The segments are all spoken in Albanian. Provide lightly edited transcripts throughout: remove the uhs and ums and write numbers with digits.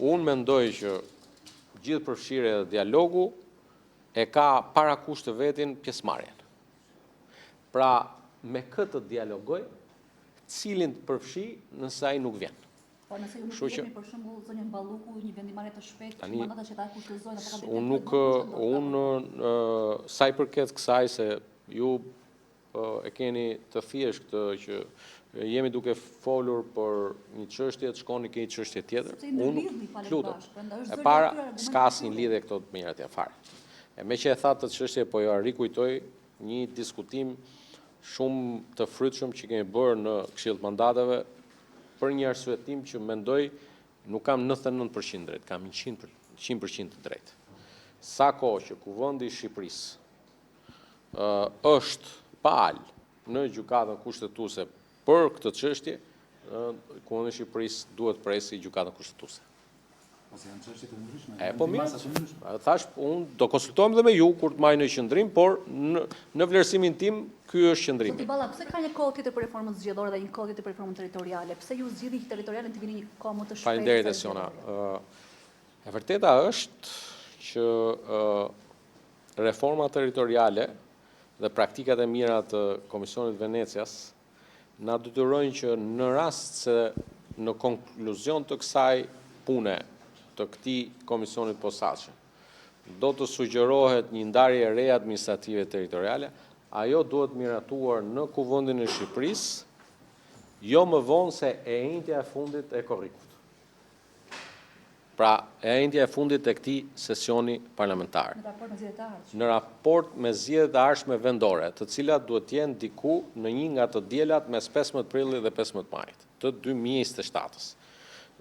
Unë mendoj që gjithë përfshirja dhe dialogu e ka parakusht të vetin pjesëmarrjen. Pra, me këtë dialogoj, cilin të përfshi nëse ai nuk vjen. Po nëse ju nuk jepni për shembull zonën Balluku një vendimarrje të shpejtë, mandata që ta kushtozojnë apo sa i përket kësaj se ju e keni të thjesht këtë që jemi duke folur për një çështje të shkoni ke një çështje tjetër. Unë e para s'ka asnjë lidhje këto të mirat ja fare. E me që e tha të çështje po ja rikujtoj një diskutim shumë të frytshëm që kemi bërë në Këshill të Mandateve për një arsyetim që mendoj nuk kam 99% drejt, kam 100% të drejt. Sa kohë që Kuvendi i Shqipërisë është pal në gjykatën kushtetuese për këtë çështje, Kuvendi i Shqipërisë duhet presi gjykatën kushtetuese. Ose janë çështje të ndryshme. Po mirë, thash, unë do konsultohem dhe me ju kur të marrë në qëndrim, por në vlerësimin tim, ky është qëndrimi. Zoti Balla, pse ka një kohë tjetër për reformën zgjedhore dhe një kohë tjetër për reformën territoriale? Pse ju zgjidhni territorialen të vini një kohë më të shpejtë? Faleminderit Siona. E vërteta është që reforma territoriale dhe praktikat e mira të Komisionit Venecias na detyrojnë që në rast se në konkluzion të kësaj pune të këtij komisionit posaçëm do të sugjerohet një ndarje e re administrative territoriale, ajo duhet miratuar në Kuvendin e Shqipërisë, jo më vonë se e njëjtja e fundit e korrikut. Pra, e njëjtja e fundit e këtij sesioni parlamentar. Në raport me zgjedhjet e ardhshme vendore, të cilat duhet të jenë diku në një nga të diellat mes 15 prillit dhe 15 majit të 2027-s.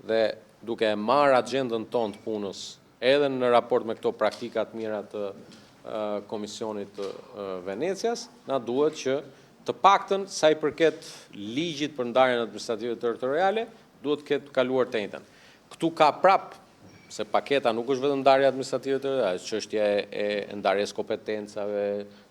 Dhe duke e marrë agjendën tonë të punës, edhe në raport me këto praktikat mira të Komisionit të Venecias, na duhet që të paktën sa i përket ligjit për ndarjen administrative territoriale, duhet të ketë kaluar të njëjtën. Ktu ka prap, se paketa nuk është vetëm ndarja administrative territoriale, çështja e ndarjes kompetencave,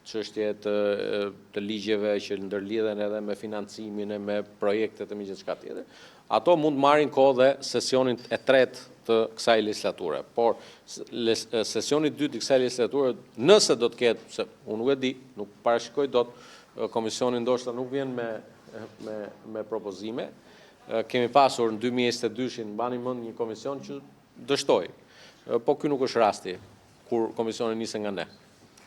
çështje të ligjeve që ndërlidhen edhe me financimin e me projektet e me gjithçka tjetër. Ato mund marrin kohë dhe sesionin e tretë të kësaj legislature. Por sesioni i dytë i kësaj legislature, nëse do të ketë, se unë nuk e di, nuk parashikoj dot, komisioni ndoshta nuk vjen me propozime. Kemi pasur në 2022-shin, mbani mend një komision që dështoi. Po ky nuk është rasti kur komisioni nisën nga ne.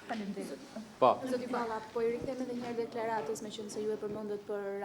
Faleminderit. Zoti Balla, po i rikthemi edhe një herë deklaratës, meqense ju e përmendët për